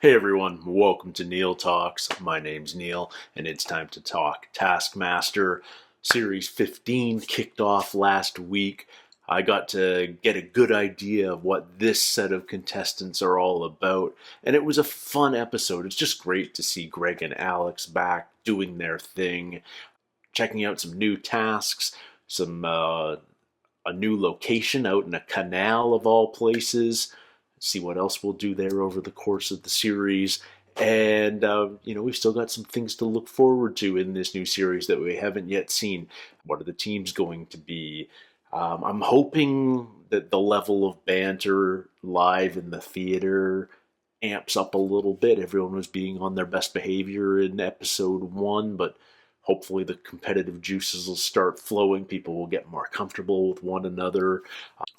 Hey everyone, welcome to Neil Talks. My name's Neil, and it's time to talk Taskmaster Series 15 kicked off last week. I got to get a good idea of what this set of contestants are all about, and it was a fun episode. It's just great to see Greg and Alex back doing their thing, checking out some new tasks, some a new location out in a canal of all places. See what else we'll do there over the course of the series. And, we've still got some things to look forward to in this new series that we haven't yet seen. What are the teams going to be? I'm hoping that the level of banter live in the theater amps up a little bit. Everyone was being on their best behavior in episode 1, but hopefully the competitive juices will start flowing. People will get more comfortable with one another.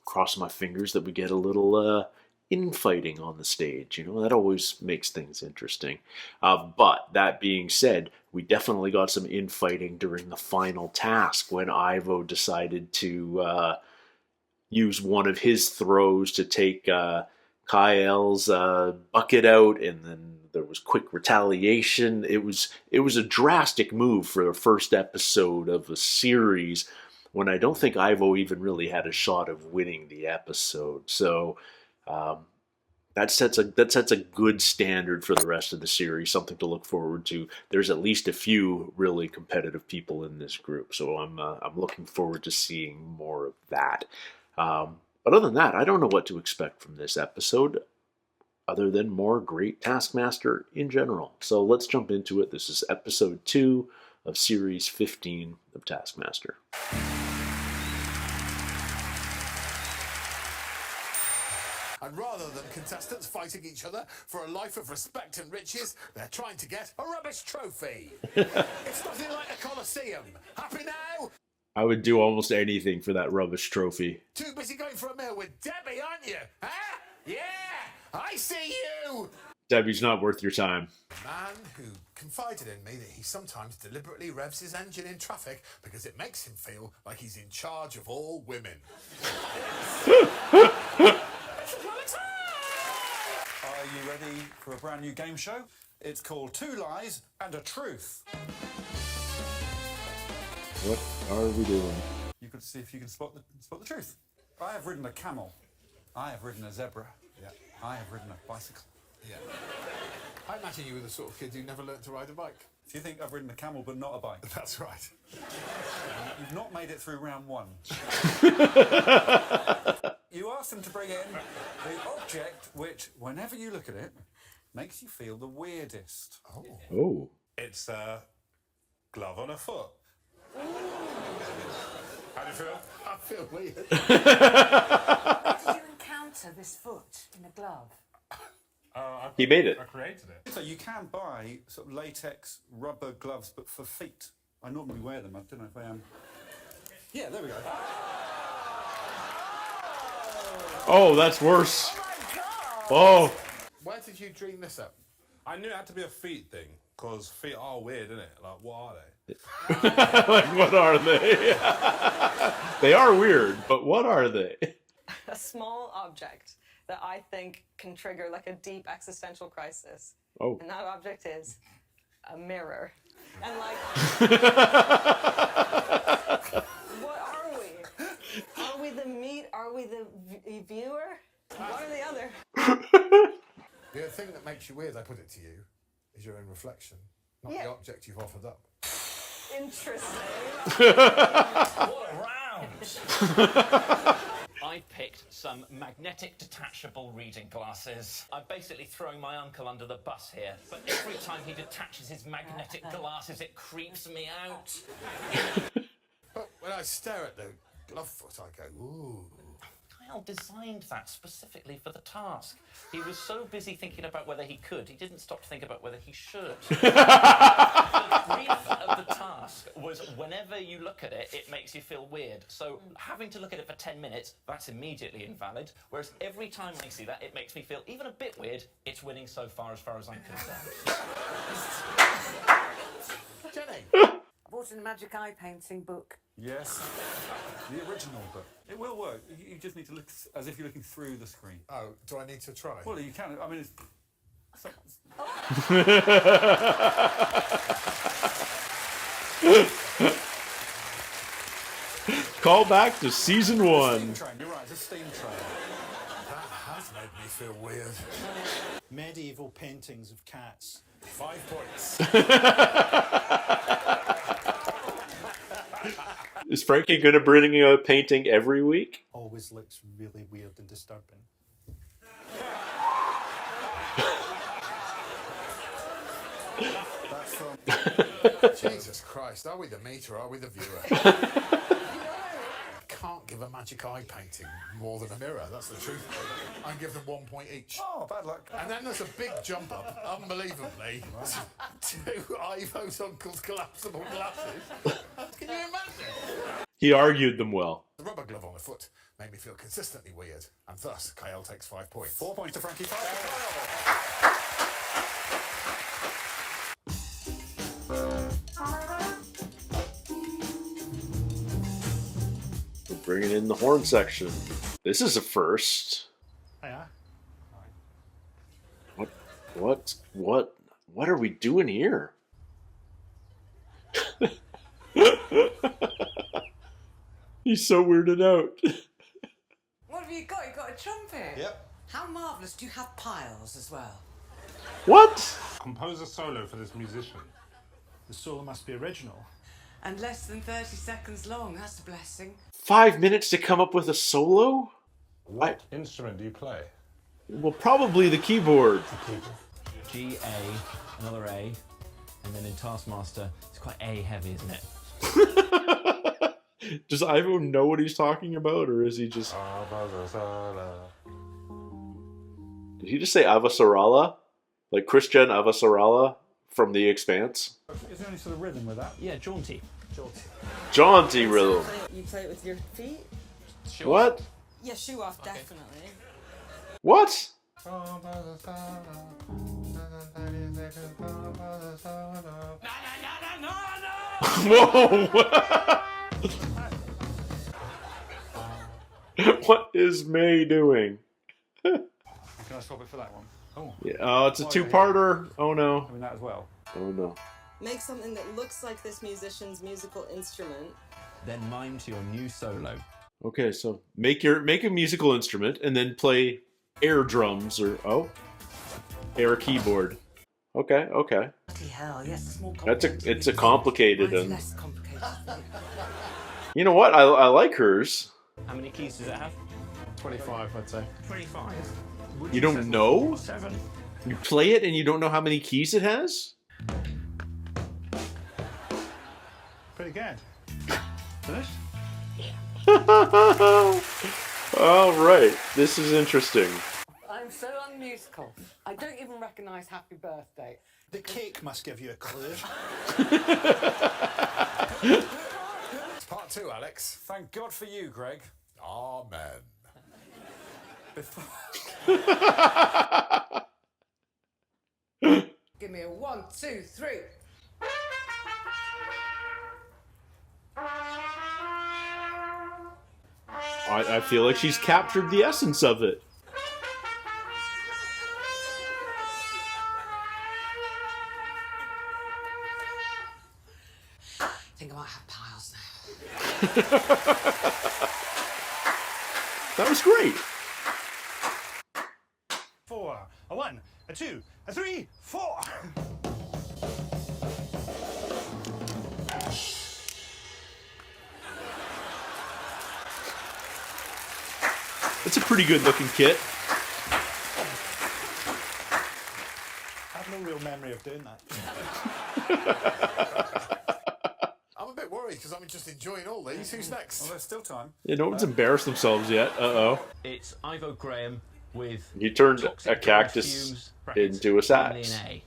Cross my fingers that we get a little infighting on the stage. That always makes things interesting. But that being said, we definitely got some infighting during the final task when Ivo decided to use one of his throws to take Kiell's bucket out, and then there was quick retaliation. It was a drastic move for the first episode of a series when I don't think Ivo even really had a shot of winning the episode. So that sets a good standard for the rest of the series, something to look forward to. There's at least a few really competitive people in this group, so I'm looking forward to seeing more of that. But other than that, I don't know what to expect from this episode, other than more great Taskmaster in general. So let's jump into it. This is episode 2 of series 15 of Taskmaster. And rather than contestants fighting each other for a life of respect and riches, they're trying to get a rubbish trophy. It's nothing like a Colosseum. Happy now? I would do almost anything for that rubbish trophy. Too busy going for a meal with Debbie, aren't you? Huh? Yeah, I see you! Debbie's not worth your time. A man who confided in me that he sometimes deliberately revs his engine in traffic because it makes him feel like he's in charge of all women. Are you ready for a brand new game show? It's called Two Lies and a Truth. What are we doing? You could see if you can spot the truth. I have ridden a camel. I have ridden a zebra. Yeah. I have ridden a bicycle. Yeah. I imagine you were the sort of kid who never learnt to ride a bike. Do you think I've ridden a camel but not a bike? That's right. You've not made it through round 1. You asked them to bring in the object which, whenever you look at it, makes you feel the weirdest. Oh. It's a glove on a foot. How do you feel? I feel weird. How did you encounter this foot in a glove? He made it. I created it. So you can buy sort of latex rubber gloves, but for feet. I normally wear them. I don't know if I am. Yeah, there we go. Oh, that's worse. Oh my God! Oh. Where did you dream this up? I knew it had to be a feet thing, because feet are weird, isn't it? Like, what are they? Like, what are they? They are weird, but what are they? A small object that I think can trigger like a deep existential crisis. Oh. And that object is a mirror. And like, what are we? Are we the meat? Are we the viewer? One or the other. The thing that makes you weird, I put it to you, is your own reflection, not the object you've offered up. Interesting. What a round! I picked some magnetic detachable reading glasses. I'm basically throwing my uncle under the bus here, but every time he detaches his magnetic glasses, it creeps me out. But when I stare at the glove foot, I go, ooh. Kiell designed that specifically for the task. He was so busy thinking about whether he could, he didn't stop to think about whether he should. The brief of the task was whenever you look at it, it makes you feel weird. So having to look at it for 10 minutes, that's immediately invalid. Whereas every time I see that, it makes me feel even a bit weird. It's winning so far as I'm concerned. Jenny! I bought a magic eye painting book. Yes, the original, but it will work. You just need to look as if you're looking through the screen. Oh, do I need to try? Well, you can. I mean, Call back to season 1. Steam train, you're right, it's a steam train. That has made me feel weird. Medieval paintings of cats. 5 points. Is Frankie going to bring a painting every week? Always looks really weird and disturbing. That's from... Jesus Christ, are we the meter or are we the viewer? Can't give a magic eye painting more than a mirror, that's the truth. I give them 1 point each. Oh, bad luck. And then there's a big jump up, unbelievably, to Ivo's uncle's collapsible glasses. Can you imagine? He argued them well. The rubber glove on the foot made me feel consistently weird, and thus Kiell takes 5 points. 4 points to Frankie. 5 We're bringing in the Horne Section. This is a first. Yeah. What are we doing here? He's so weirded out. What have you got? You got a trumpet? Yep. How marvellous. Do you have piles as well? What? Compose a solo for this musician. The solo must be original. And less than 30 seconds long. That's a blessing. 5 minutes to come up with a solo? What instrument do you play? Well, probably the keyboard. G, A, another A, and then in Taskmaster, it's quite A heavy, isn't it? Does Ivo know what he's talking about, or is he just... Did he just say Avasarala? Like Christian Avasarala from The Expanse? Is there any sort of rhythm with that? Yeah, jaunty. Jaunty rhythm. You play it with your feet? What? Yeah, shoe off, definitely. What? Whoa! What is May doing? Can I swap it for that one? Oh, Yeah, oh, it's a two-parter. Oh no. I mean that as well. Oh no. Make something that looks like this musician's musical instrument. Then mime to your new solo. Okay, so make a musical instrument and then play air drums or air keyboard. Okay. Bloody hell, yes, it's more complicated. It's a complicated Mine's and less complicated. you know what? I like hers. How many keys does it have? 25, I'd say. 25. You don't know? 7. You play it and you don't know how many keys it has? Pretty good. Finished? All right, this is interesting. I'm so unmusical. I don't even recognise Happy Birthday. The cake must give you a clue. It's part 2, Alex. Thank God for you, Greg. Amen. Give me a 1, 2, 3. I feel like she's captured the essence of it. I think I might have piles now. That was great. 4, a 1, a 2, a 3, 4. It's a pretty good looking kit. I have no real memory of doing that. I'm a bit worried because I'm just enjoying all these. Who's next? Well, there's still time. Yeah, no one's embarrassed themselves yet. Uh-oh. It's Ivo Graham with He turned toxic a cactus fumes, brackets, into a sax. finally an A.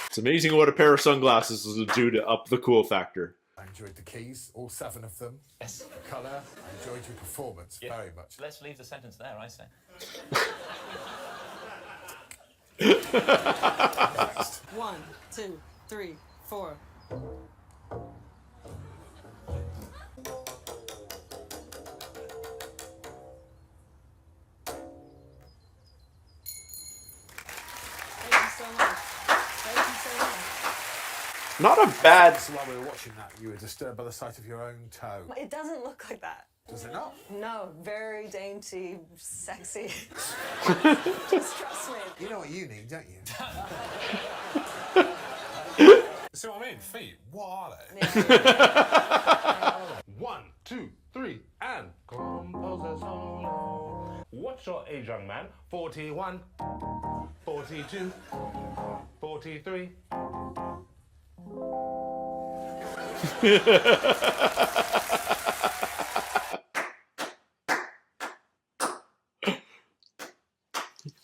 It's amazing what a pair of sunglasses will do to up the cool factor. I enjoyed the keys, all 7 of them. Yes. The colour. I enjoyed your performance very much. Let's leave the sentence there, I say. One, two, three, four. Not a bad... So while we were watching that, you were disturbed by the sight of your own toe. It doesn't look like that. Does it not? No, very dainty, sexy. Just trust me. You know what you need, don't you? See what I mean? Feet. What are they? Yeah. 1, 2, 3, and compose solo. What's your age, young man? 41, 42, 43.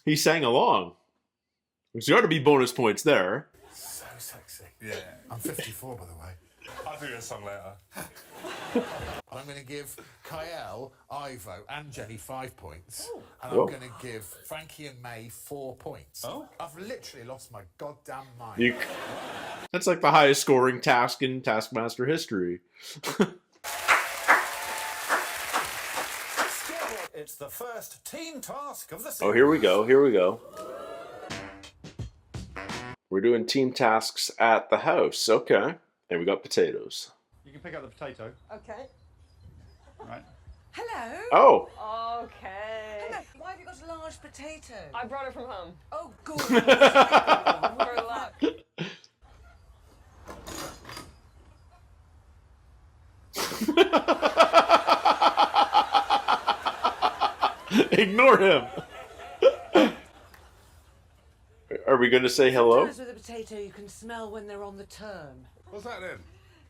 He sang along. There's got to be bonus points there. So sexy. Yeah. I'm 54, by the way. I'll do you a song later. I'm going to give Kiell, Ivo, and Jenny 5 points. And Whoa. I'm going to give Frankie and May 4 points. Oh. I've literally lost my goddamn mind. You... That's like the highest scoring task in Taskmaster history. It's the first team task of the series. Oh, here we go. Here we go. We're doing team tasks at the house. Okay. And we got potatoes. You can pick up the potato. Okay. Right. Hello. Oh. Okay. Hello. Why have you got a large potato? I brought it from home. Oh, good. For luck. Ignore him. Are we going to say hello? Sometimes with a potato you can smell when they're on the turn. What's that then?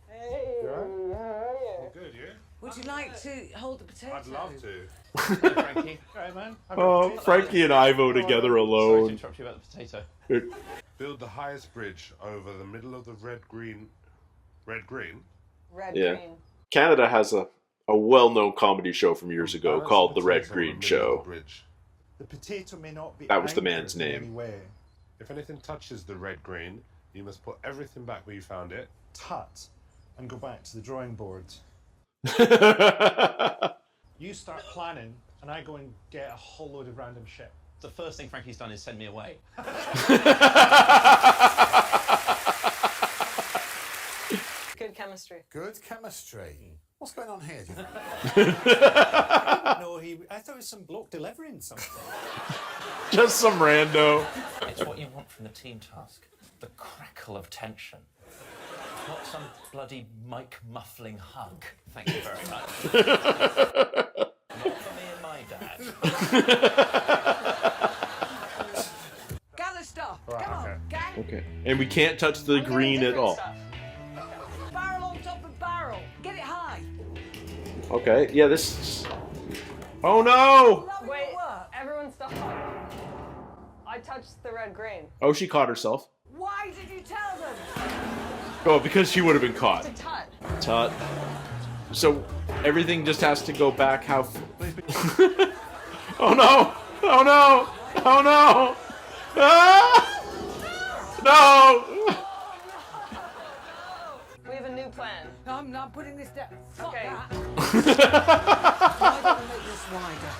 Hey. Good, you? Would you like to hold the potato? I'd love to. Frankie. Right, man. Oh, Frankie and Ivo together Sorry to alone. interrupt you about the potato. Build the highest bridge over the middle of the red-green... Red-green? Red, Yeah. green. Canada has a well-known comedy show from years ago called The Red Green Show. The potato may not be That was the anchored man's in name. any way. If anything touches the red-green, you must put everything back where you found it. Tut. And go back to the drawing board. You start planning, and I go and get a whole load of random shit. The first thing Frankie's done is send me away. Good chemistry. Good chemistry. What's going on here, do you think? No, I thought it was some bloke delivering something. Just some rando. It's what you want from the team task. The crackle of tension. Not some bloody mic muffling hug. Thank you very much. Not for me and my dad. Gather stuff. Right, Come okay. on, gang. Okay. And we can't touch the green at all. Barrel on top of barrel. Get it high. Okay. Yeah, this is... Oh, no! Lovely Wait, work. everyone stop. I touched the red green. Oh, she caught herself. Why did you tell them? Oh, because she would have been caught. It's a tut. Tut. So everything just has to go back how... Oh, no! Oh, no! Oh, no! Ah! No! We have a new plan. No, I'm not putting this down. Fuck Okay. that. Why don't we make this wider?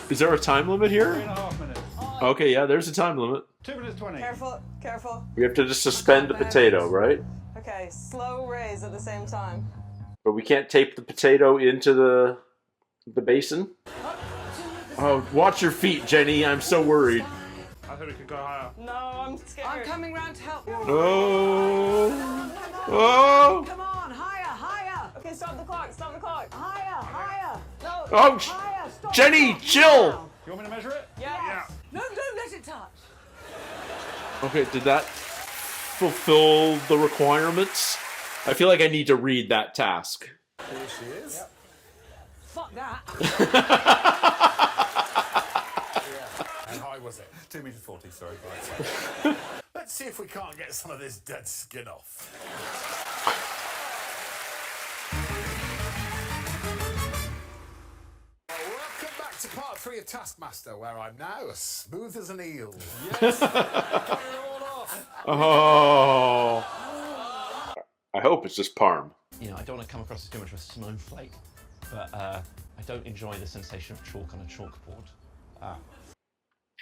Is there a time limit here? 3.5 minutes. Okay, yeah, there's a time limit. 2 minutes 20. Careful, careful. We have to just suspend the potato, right? Okay, slow raise at the same time. But we can't tape the potato into the basin? Oh, watch your feet, Jenny. I'm so worried. I think we could go higher. No, I'm scared. I'm coming round to help you. Oh! Oh! Come on, higher, higher. Okay, stop the clock, stop the clock. Higher, higher. No. Oh! Higher, stop. Jenny, stop. chill! You want me to measure it? Yes. No, don't let it touch. Okay, did that fulfill the requirements? I feel like I need to read that task. Here she is. Fuck that. And how was it? 2 meters 40, sorry. Let's see if we can't get some of this dead skin off. Welcome back to part 3 of Taskmaster, where I'm now as smooth as an eel. Yes! Got it all off! Oh. I hope it's just parm. You know, I don't want to come across as too much of a snowflake, but I don't enjoy the sensation of chalk on a chalkboard.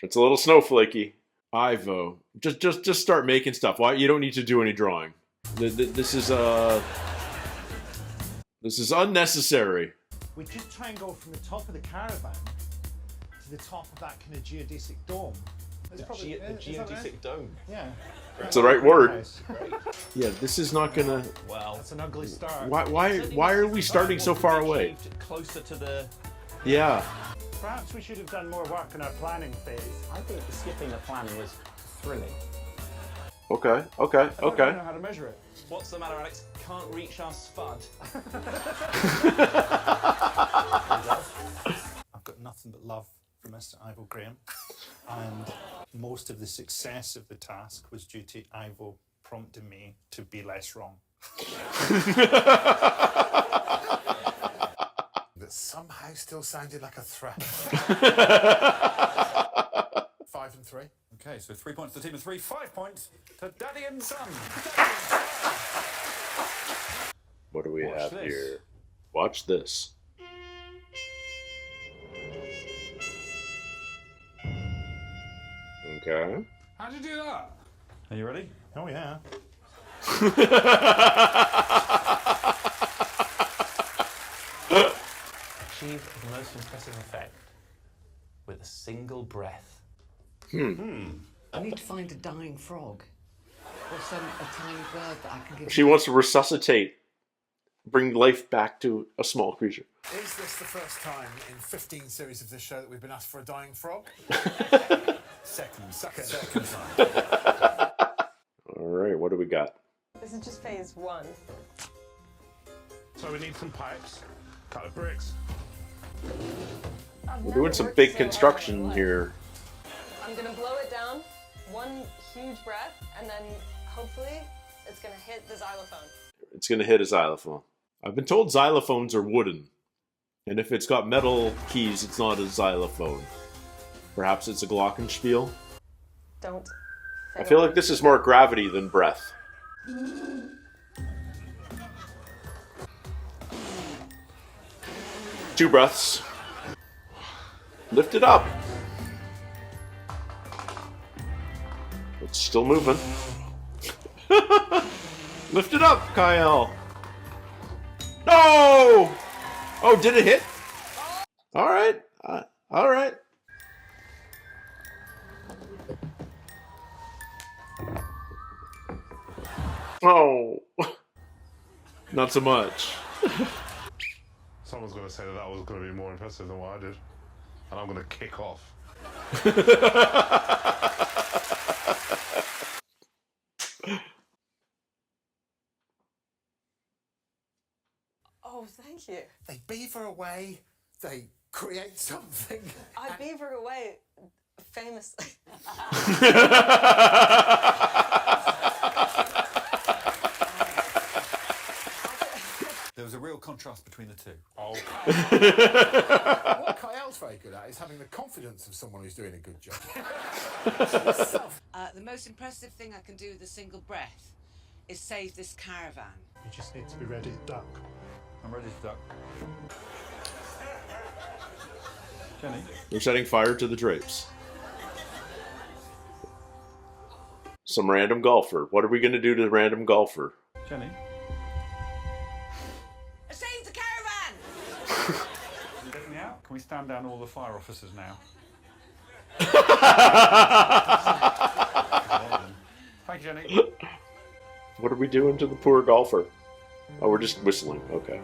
It's a little snowflakey. Ivo, just start making stuff. Why? You don't need to do any drawing. This is unnecessary. We just try and go from the top of the caravan to the top of that kind of geodesic dome. That's probably A geodesic dome. Yeah. It's the right word. Yeah, this is not gonna. Well, That's an ugly start. Why are we starting so far away? Closer to the. Yeah. Perhaps we should have done more work in our planning phase. I think skipping the planning was thrilling. Okay. I don't know how to measure it. What's the matter, Alex? Can't reach our spud. I've got nothing but love for Mr. Ivo Graham, and most of the success of the task was due to Ivo prompting me to be less wrong. That somehow still sounded like a threat. 5 and 3. Okay, so 3 points to the team of 3, 5 points to Daddy and Son. What do we have this. here? Watch this. Okay. How'd you do that? Are you ready? Oh yeah. Achieve the most impressive effect with a single breath. I need to find a dying frog. Or a tiny bird that I can give. She wants to resuscitate, bring life back to a small creature. Is this the first time in 15 series of this show that we've been asked for a dying frog? Second Second time. All right, what do we got? This is just phase 1. So we need some pipes, cut of bricks. We're doing some big construction here. I'm gonna blow it down, one huge breath, and then hopefully it's gonna hit the xylophone. It's going to hit a xylophone. I've been told xylophones are wooden. And if it's got metal keys, it's not a xylophone. Perhaps it's a glockenspiel. Don't. I feel like this is more gravity than breath. Two breaths. Lift it up. It's still moving. Lift it up, Kiell. No! Oh, did it hit? All right. All right. Oh. Not so much. Someone's going to say that that was going to be more impressive than what I did. And I'm going to kick off. Oh, thank you. They beaver away, they create something. I beaver away famously. There was a real contrast between the two. Oh, What Kiell's very good at is having the confidence of someone who's doing a good job. The most impressive thing I can do with a single breath is save this caravan. You just need to be ready to duck. I'm ready to duck. Jenny? We're setting fire to the drapes. Some random golfer. What are we going to do to the random golfer? Jenny? Save the caravan! You getting me out? Can we stand down all the fire officers now? Thank you, Jenny. What are we doing to the poor golfer? Oh, we're just whistling. Okay.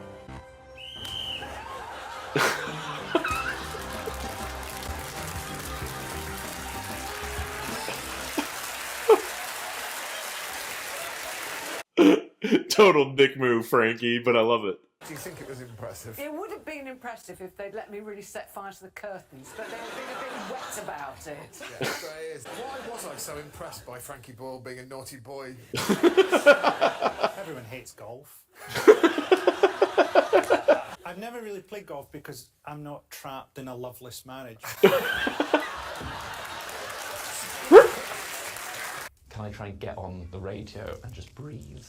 Total dick move, Frankie, but I love it. Do you think it was impressive? It would have been impressive if they'd let me really set fire to the curtains, but they were being a bit wet about it. Yes, that is. Why was I so impressed by Frankie Boyle being a naughty boy? Everyone hates golf. I've never really played golf because I'm not trapped in a loveless marriage. Can I try and get on the radio and just breathe?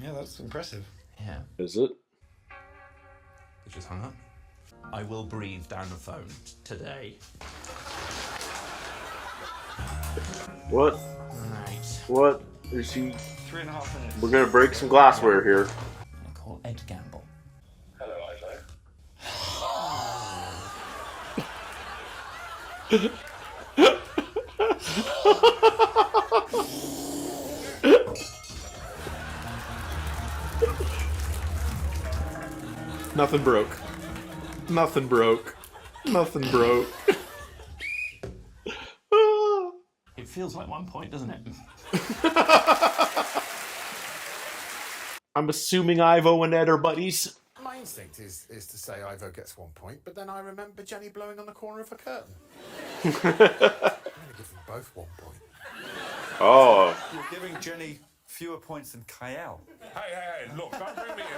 Yeah, that's impressive. Yeah. Is it? It just hung up. I will breathe down the phone today. What? Right. What is he? 3.5 minutes. We're gonna break some glassware here. I'm gonna call Ed Gamble. Hello, Ivo. Nothing broke. Nothing broke. Nothing broke. It feels like 1 point, doesn't it? I'm assuming Ivo and Ed are buddies. My instinct is to say Ivo gets 1 point, but then I remember Jenny blowing on the corner of a curtain. I'm going to give them both 1 point. Oh. You're giving Jenny fewer points than Kiell. Hey, look, don't bring me in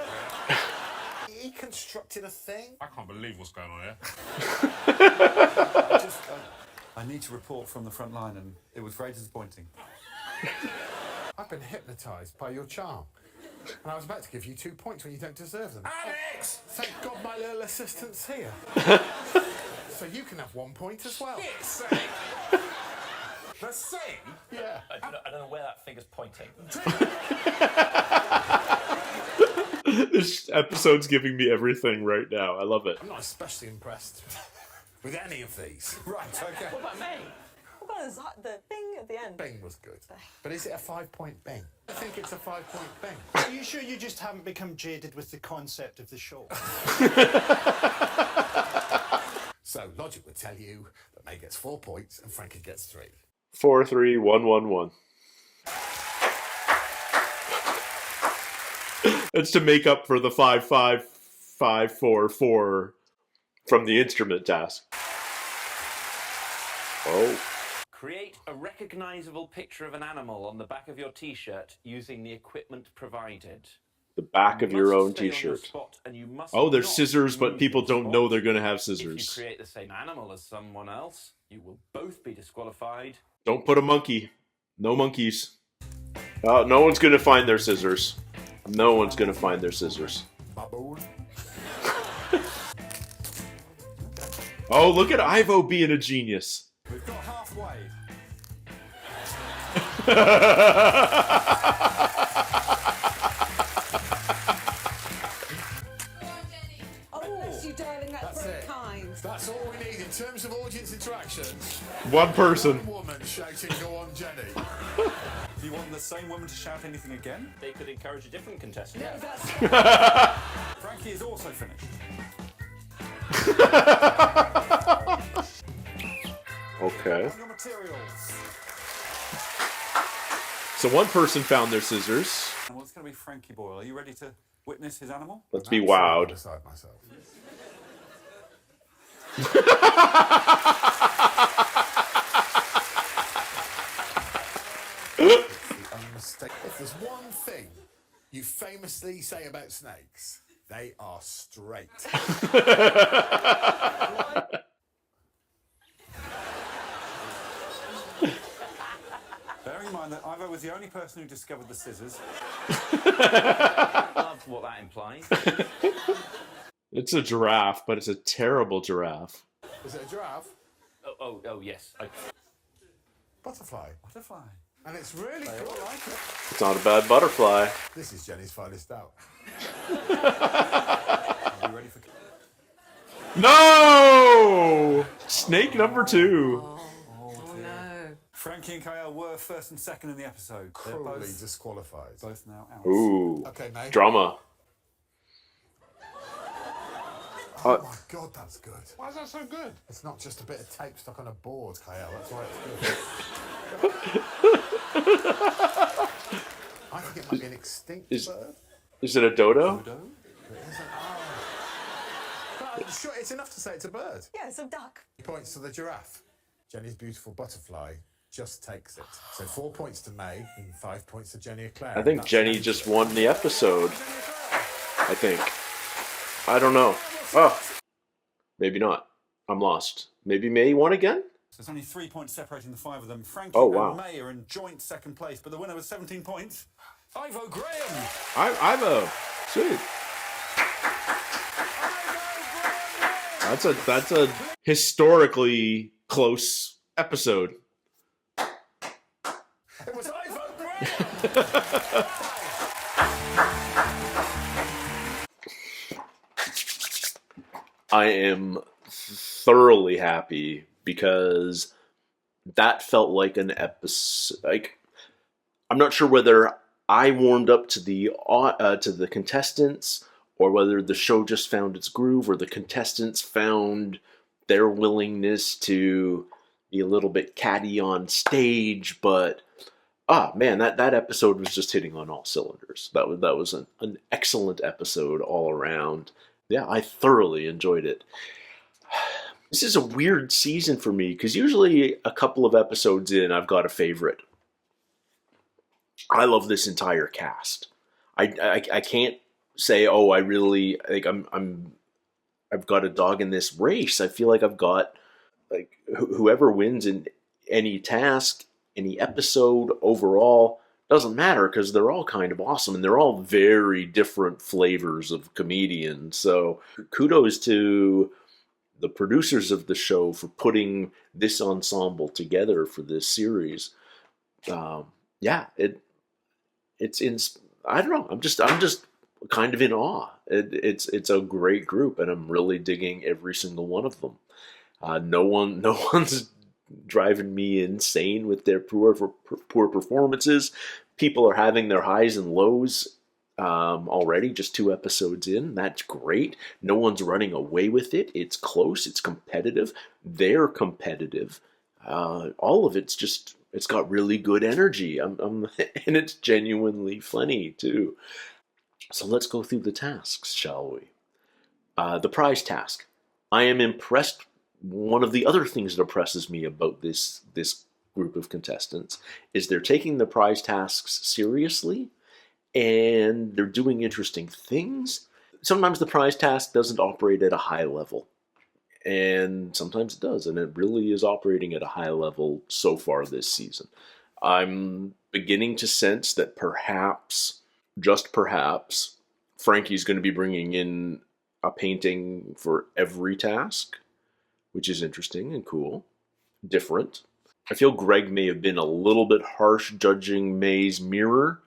there. He constructed a thing. I can't believe what's going on here. I need to report from the front line, and it was very disappointing. I've been hypnotised by your charm. And I was about to give you 2 points when you don't deserve them. Alex! Thank God my little assistant's here. So you can have 1 point as well. It's the same? Yeah. I don't know where that finger's pointing. This episode's giving me everything right now. I love it. I'm not especially impressed with any of these. Right, okay. What about me? What about the bing at the end? Bing was good. But is it a 5 point bing? I think it's a 5 point bing. Are you sure you just haven't become jaded with the concept of the show? So logic would tell you that May gets 4 points and Frankie gets 3. 4, 3, 1, 1, 1. It's to make up for the 5, 5, 5, 4, 4 from the instrument task. Oh. Create a recognizable picture of an animal on the back of your t-shirt using the equipment provided. The back of your own Stay on your t-shirt. spot and you must Oh, there's not scissors, but move people your don't spot. know they're going to have If you scissors. create the same animal as someone else, you will both be disqualified. Don't put a monkey. No monkeys. No one's going to find their scissors. No one's going to find their scissors. Baboon. Oh, look at Ivo being a genius. We've got halfway. Oh, bless you, darling. That's That's very it. kind. That's all we need in terms of audience interaction. One person. One woman shouting, "Go on, Jenny." Do you want the same woman to shout anything again? They could encourage a different contestant. No, that's Frankie is also finished. Okay. On your materials. So one person found their scissors. And what's going to be Frankie Boyle? Are you ready to witness his animal? Let's be I'm wowed. beside myself. If there's one thing you famously say about snakes, they are straight. Bearing in mind that Ivo was the only person who discovered the scissors. Love what that implies. It's a giraffe, but it's a terrible giraffe. Is it a giraffe? Oh, yes. Butterfly. Butterfly. And it's really cool. I like it. It's not a bad butterfly. This is Jenny's finest out. Are you ready for... No! Snake number 2. Oh, no. Frankie and Kiell were first and second in the episode. They're Cruelly both disqualified. now out. Ooh. Okay, mate. Drama. Oh my God, that's good. Why is that so good? It's not just a bit of tape stuck on a board, Kiell. That's why it's good. I think it might be an extinct bird. Is it a dodo? It isn't. Oh. But sure, it's enough to say it's a bird. Yeah, it's a duck. He points to the giraffe. Jenny's beautiful butterfly just takes it. So 4 points to May and 5 points to Jenny Eclair. I think Jenny just won the episode. I think. I don't know. Oh. Maybe not. I'm lost. Maybe May won again? So there's only 3 points separating the 5 of them. Frankie wow. and May are in joint second place, but the winner was 17 points. Ivo Graham! Ivo. Sweet. That's a historically close episode. I am thoroughly happy because that felt like an episode. Like, I'm not sure whether I warmed up to the contestants, or whether the show just found its groove, or the contestants found their willingness to be a little bit catty on stage. But man, that episode was just hitting on all cylinders. That was an excellent episode all around. Yeah, I thoroughly enjoyed it. This is a weird season for me, because usually a couple of episodes in, I've got a favorite. I love this entire cast. I can't say, oh, I really like. I've got a dog in this race. I feel like I've got like whoever wins in any task, any episode overall doesn't matter, because they're all kind of awesome, and they're all very different flavors of comedians. So kudos to the producers of the show for putting this ensemble together for this series. Yeah, it's in. I don't know. I'm just kind of in awe. It's a great group, and I'm really digging every single one of them. No one's driving me insane with their poor performances. People are having their highs and lows already, just 2 episodes in. That's great. No one's running away with it. It's close. It's competitive. They're competitive. All of it's just, it's got really good energy. And it's genuinely funny too. So let's go through the tasks, shall we? The prize task. I am impressed. One of the other things that impresses me about this group of contestants is they're taking the prize tasks seriously, and they're doing interesting things. Sometimes the prize task doesn't operate at a high level, and sometimes it does, and it really is operating at a high level so far this season. I'm beginning to sense that perhaps, just perhaps, Frankie's going to be bringing in a painting for every task, which is interesting and cool, different. I feel Greg may have been a little bit harsh judging May's mirror,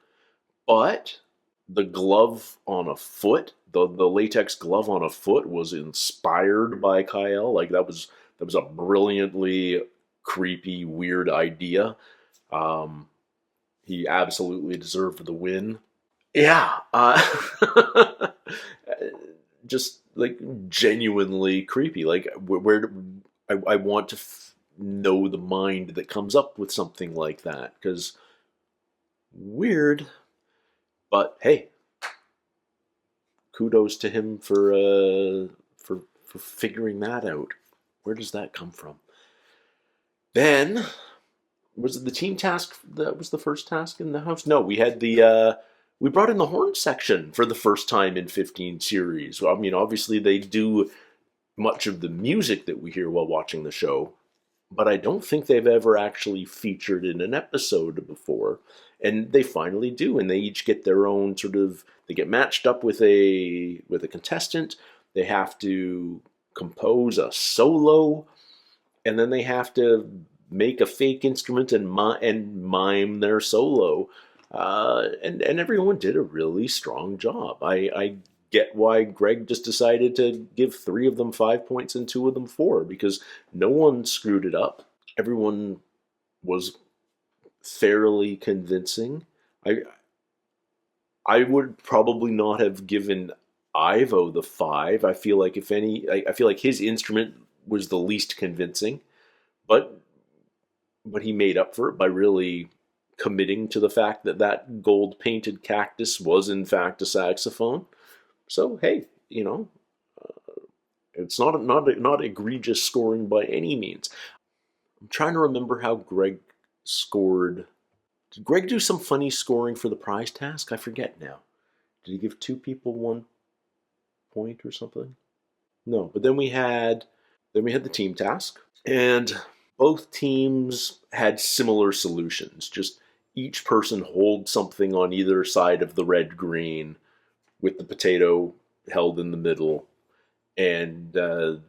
but the glove on a foot, the latex glove on a foot, was inspired by Kiell. Like, that was a brilliantly creepy, weird idea. He absolutely deserved the win. Yeah, just like genuinely creepy. Like, where I want to know the mind that comes up with something like that, because weird. But hey, kudos to him for figuring that out. Where does that come from? Then, was it the team task that was the first task in the house? No, we had we brought in the Horne Section for the first time in 15 series. I mean, obviously they do much of the music that we hear while watching the show, but I don't think they've ever actually featured in an episode before. And they finally do, and they each get their own sort of, they get matched up with a contestant. They have to compose a solo, and then they have to make a fake instrument and mime their solo. And everyone did a really strong job. I get why Greg just decided to give 3 of them 5 points and 2 of them 4, because no one screwed it up. Everyone was fairly convincing. I would probably not have given Ivo the 5. I feel like I feel like his instrument was the least convincing, but he made up for it by really committing to the fact that gold painted cactus was in fact a saxophone. So hey, it's not egregious scoring by any means. I'm trying to remember how Greg scored. Did Greg do some funny scoring for the prize task? I forget now. Did he give 2 people 1 point or something? No, but then we had the team task, and both teams had similar solutions. Just each person hold something on either side of the red-green, with the potato held in the middle, and the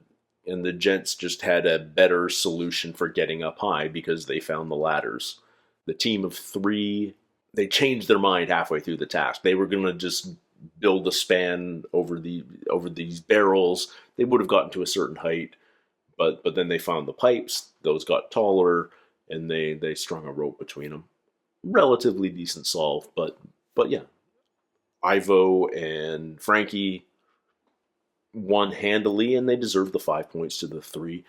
gents just had a better solution for getting up high because they found the ladders. The team of 3 they changed their mind halfway through the task. They were going to just build a span over these barrels. They would have gotten to a certain height, but then they found the pipes. Those got taller, and they strung a rope between them. Relatively decent solve, but yeah. Ivo and Frankie won handily, and they deserved the 5 points to the 3.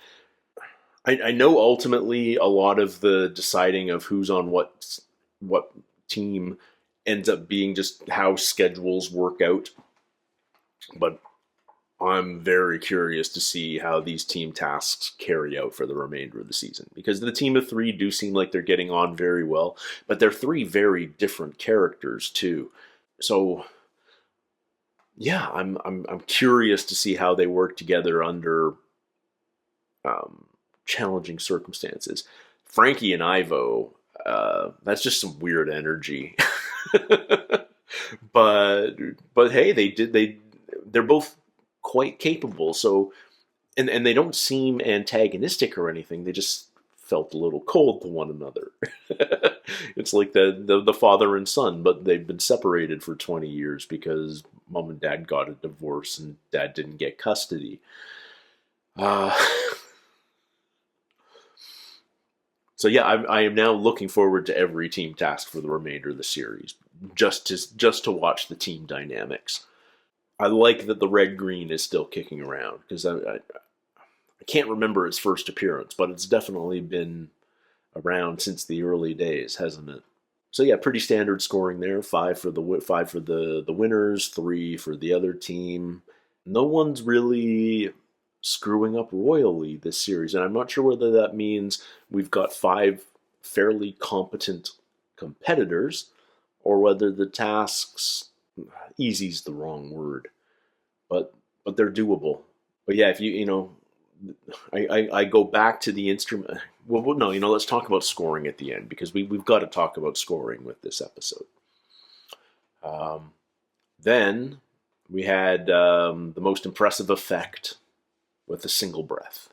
I know ultimately a lot of the deciding of who's on what team ends up being just how schedules work out. But I'm very curious to see how these team tasks carry out for the remainder of the season. Because the team of 3 do seem like they're getting on very well, but they're 3 very different characters too. So yeah, I'm curious to see how they work together under challenging circumstances. Frankie and Ivo, that's just some weird energy. but hey, they're both quite capable. So and they don't seem antagonistic or anything. They just felt a little cold to one another. It's like the father and son, but they've been separated for 20 years because mom and dad got a divorce and dad didn't get custody. So yeah, I am now looking forward to every team task for the remainder of the series, just to watch the team dynamics. I like that the red-green is still kicking around, because I can't remember its first appearance, but it's definitely been around since the early days, hasn't it? So yeah, pretty standard scoring there. 5 for the winners, 3 for the other team. No one's really screwing up royally this series, and I'm not sure whether that means we've got 5 fairly competent competitors, or whether the tasks, easy's the wrong word, but they're doable. But yeah, if I go back to the instrument. Well, no, let's talk about scoring at the end, because we've got to talk about scoring with this episode. Then we had the most impressive effect with a single breath.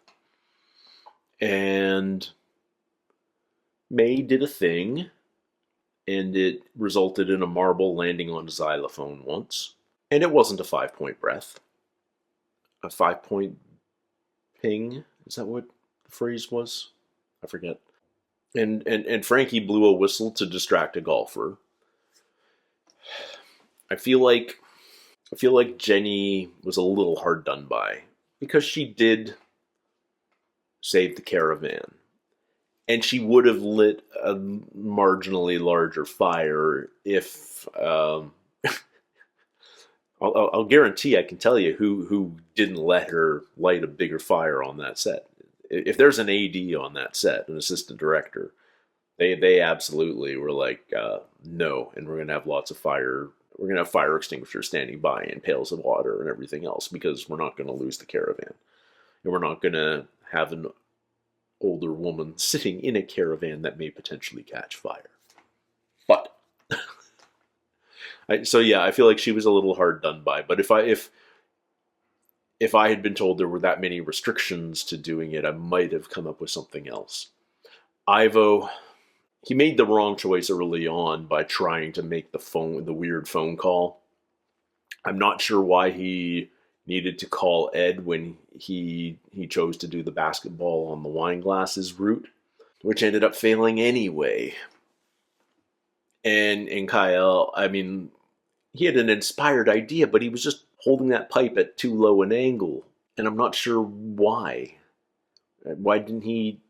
And May did a thing, and it resulted in a marble landing on a xylophone once. And it wasn't a 5-point breath. A 5-point ping? Is that what the phrase was? I forget. And Frankie blew a whistle to distract a golfer. I feel like Jenny was a little hard done by, because she did save the caravan, and she would have lit a marginally larger fire if I'll guarantee I can tell you who didn't let her light a bigger fire on that set. If there's an AD on that set, an assistant director, they absolutely were like, no, and we're gonna have lots of fire. We're gonna have fire extinguishers standing by and pails of water and everything else, because we're not gonna lose the caravan, and we're not gonna have an older woman sitting in a caravan that may potentially catch fire. But so yeah, I feel like she was a little hard done by. But if I had been told there were that many restrictions to doing it, I might have come up with something else. Ivo, he made the wrong choice early on by trying to make the weird phone call. I'm not sure why he needed to call Ed when he chose to do the basketball on the wine glasses route, which ended up failing anyway. And Kiell, I mean, he had an inspired idea, but he was just holding that pipe at too low an angle, and I'm not sure why. Why didn't he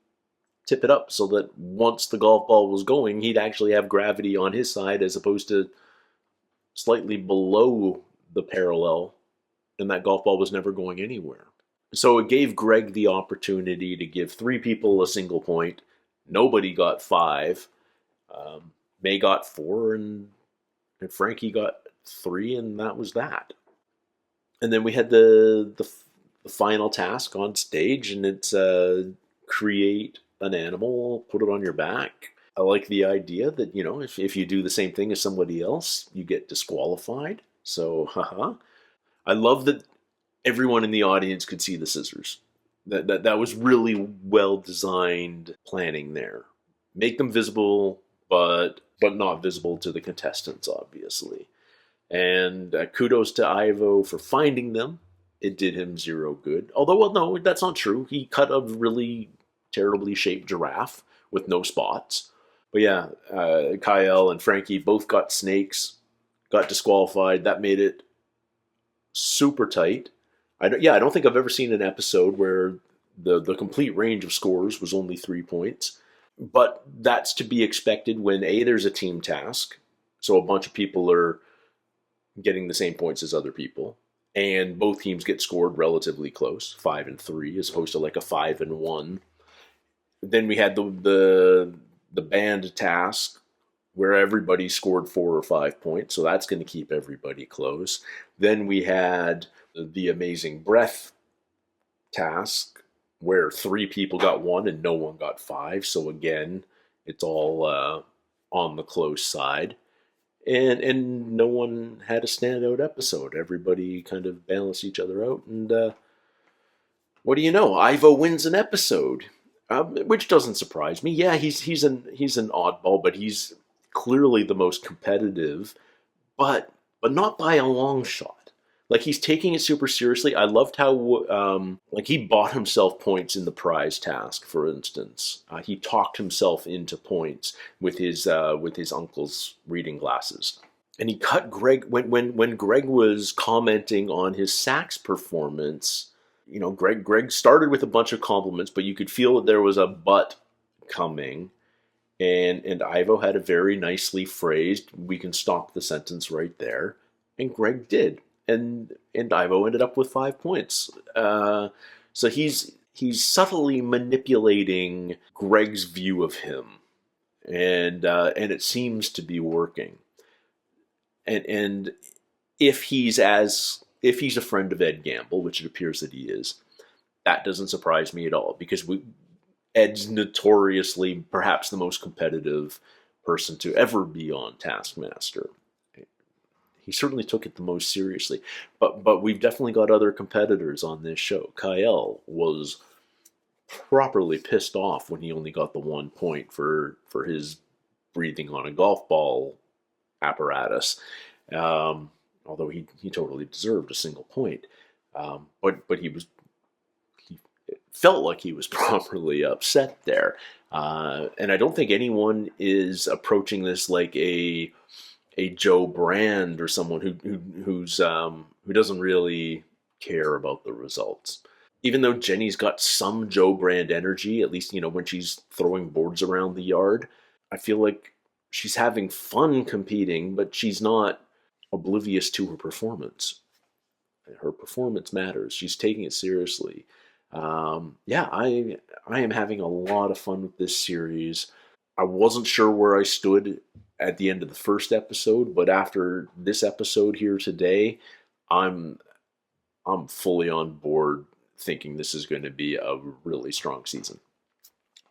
tip it up so that once the golf ball was going, he'd actually have gravity on his side as opposed to slightly below the parallel, and that golf ball was never going anywhere. So it gave Greg the opportunity to give 3 people a single point. Nobody got 5. May got 4, and Frankie got 3, and that was that. And then we had the final task on stage, and it's create an animal, put it on your back. I like the idea that, if you do the same thing as somebody else, you get disqualified. So, I love that everyone in the audience could see the scissors. That was really well designed planning there. Make them visible, but not visible to the contestants, obviously. And kudos to Ivo for finding them. It did him zero good. Although, well, no, that's not true. He cut a really terribly shaped giraffe with no spots. But yeah, Kiell and Frankie both got snakes, got disqualified. That made it super tight. I don't think I've ever seen an episode where the complete range of scores was only 3 points. But that's to be expected when there's a team task, so a bunch of people are getting the same points as other people, and both teams get scored relatively close, 5 and 3, as opposed to like a 5 and 1. Then we had the band task where everybody scored 4 or 5 points, so that's going to keep everybody close. Then we had the amazing breath task where 3 people got 1 and no one got 5. So again, it's all on the close side. And no one had a standout episode. Everybody kind of balanced each other out. And what do you know? Ivo wins an episode, which doesn't surprise me. Yeah, he's an oddball, but he's clearly the most competitive, but not by a long shot. Like, he's taking it super seriously. I loved how, he bought himself points in the prize task, for instance. He talked himself into points with his uncle's reading glasses. And he cut Greg, when Greg was commenting on his sax performance, Greg started with a bunch of compliments, but you could feel that there was a but coming. And Ivo had a very nicely phrased, we can stop the sentence right there. And Greg did. And Ivo ended up with 5 points. So he's subtly manipulating Greg's view of him, and it seems to be working. And if he's a friend of Ed Gamble, which it appears that he is, that doesn't surprise me at all, because Ed's notoriously perhaps the most competitive person to ever be on Taskmaster. He certainly took it the most seriously. But we've definitely got other competitors on this show. Kiell was properly pissed off when he only got the 1 point for his breathing on a golf ball apparatus. Although he totally deserved a single point. But he felt like he was properly upset there. And I don't think anyone is approaching this like a Joe Brand or someone who doesn't really care about the results. Even though Jenny's got some Joe Brand energy, at least when she's throwing boards around the yard, I feel like she's having fun competing, but she's not oblivious to her performance. Her performance matters. She's taking it seriously. I am having a lot of fun with this series. I wasn't sure where I stood at the end of the first episode, but after this episode here today, I'm fully on board, thinking this is going to be a really strong season.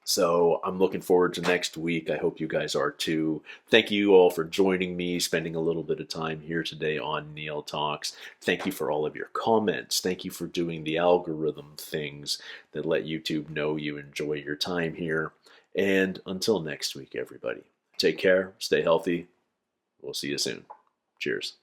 So I'm looking forward to next week. I hope you guys are too. Thank you all for joining me, spending a little bit of time here today on Neil Talks. Thank you for all of your comments. Thank you for doing the algorithm things that let YouTube know you enjoy your time here. And until next week, everybody, take care, stay healthy. We'll see you soon. Cheers.